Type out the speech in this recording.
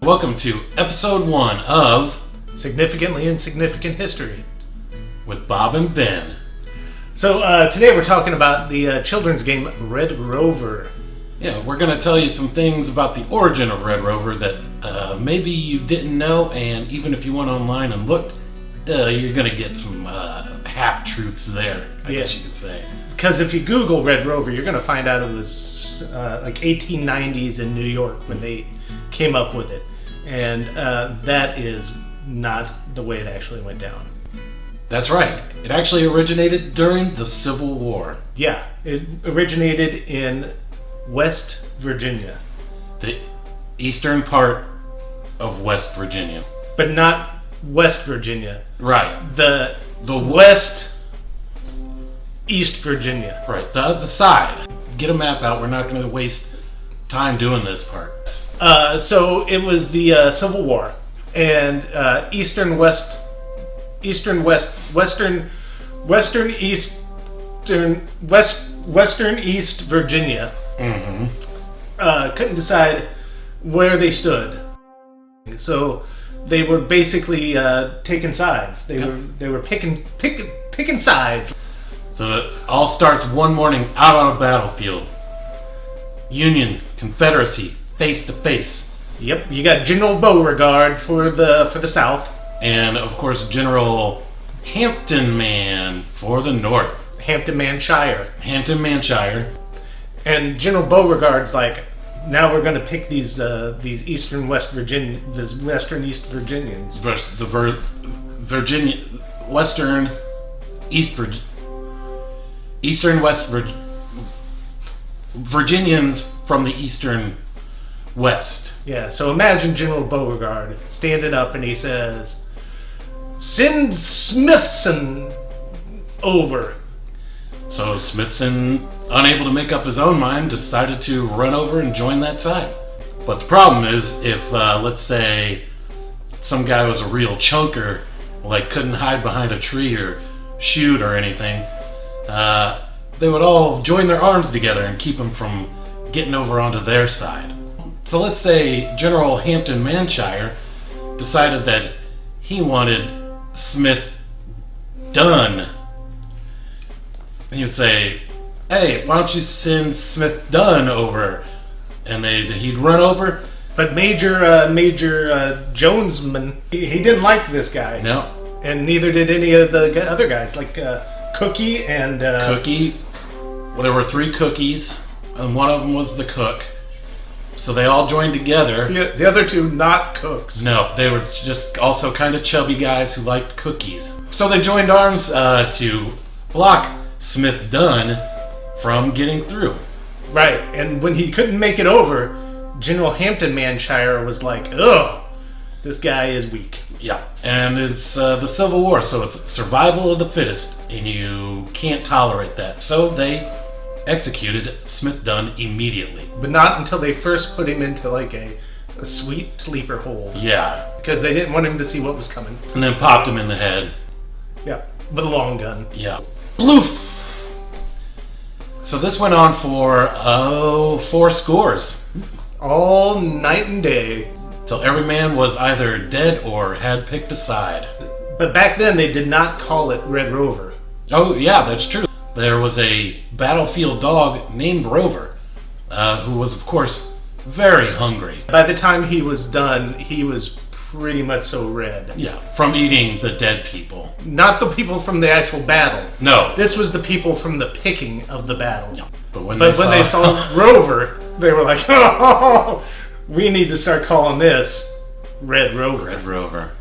Welcome to episode 1 of Significantly Insignificant History with Bob and Ben. So today we're talking about the children's game Red Rover. Yeah, we're going to tell you some things about the origin of Red Rover that maybe you didn't know, and even if you went online and looked, you're going to get some half-truths there, I guess you could say. Because if you Google Red Rover, you're going to find out it was like 1890s in New York when they came up with it. And that is not the way it actually went down. That's right. It actually originated during the Civil War. Yeah, it originated in West Virginia. The eastern part of West Virginia. But not West Virginia. Right. The West East Virginia. Right, the other side. Get a map out. We're not going to waste time doing this part. So it was the Civil War, and Western East Virginia couldn't decide where they stood. So they were basically taking sides. They were picking sides. So it all starts one morning out on a battlefield. Union, Confederacy, face to face. Yep, you got General Beauregard for the South, and of course General Hampton Man for the North. Hampton Manshire. And General Beauregard's like, now we're going to pick these Eastern East Virginians. Virginians from the Eastern West. Yeah, so imagine General Beauregard standing up and he says, "Send Smithson over." So Smithson, unable to make up his own mind, decided to run over and join that side. But the problem is, if let's say some guy was a real chunker, like couldn't hide behind a tree or shoot or anything, they would all join their arms together and keep him from getting over onto their side. So let's say General Hampton Manshire decided that he wanted Smith done. He would say, "Hey, why don't you send Smith Dunn over?" And he'd run over. But Major Jonesman, he didn't like this guy. No. And neither did any of the other guys, like Cookie and... Cookie. Well, there were 3 cookies, and one of them was the cook. So they all joined together. The other 2 not cooks. No, they were just also kind of chubby guys who liked cookies. So they joined arms to block Smith Dunn from getting through. Right, and when he couldn't make it over, General Hampton Manshire was like, "Ugh, this guy is weak." Yeah, and it's the Civil War, so it's survival of the fittest, and you can't tolerate that. So they executed Smith Dunn immediately. But not until they first put him into like a sweet sleeper hold. Yeah. Because they didn't want him to see what was coming. And then popped him in the head. Yeah, with a long gun. Yeah. Bloof! So this went on for, 4 scores. All night and day. Till every man was either dead or had picked a side. But back then they did not call it Red Rover. Oh, yeah, that's true. There was a battlefield dog named Rover, who was, of course, very hungry. By the time he was done, he was pretty much so red. Yeah, from eating the dead people. Not the people from the actual battle. No. This was the people from the picking of the battle. Yeah. But when they saw Rover, they were like, "Oh, we need to start calling this Red Rover." Red Rover.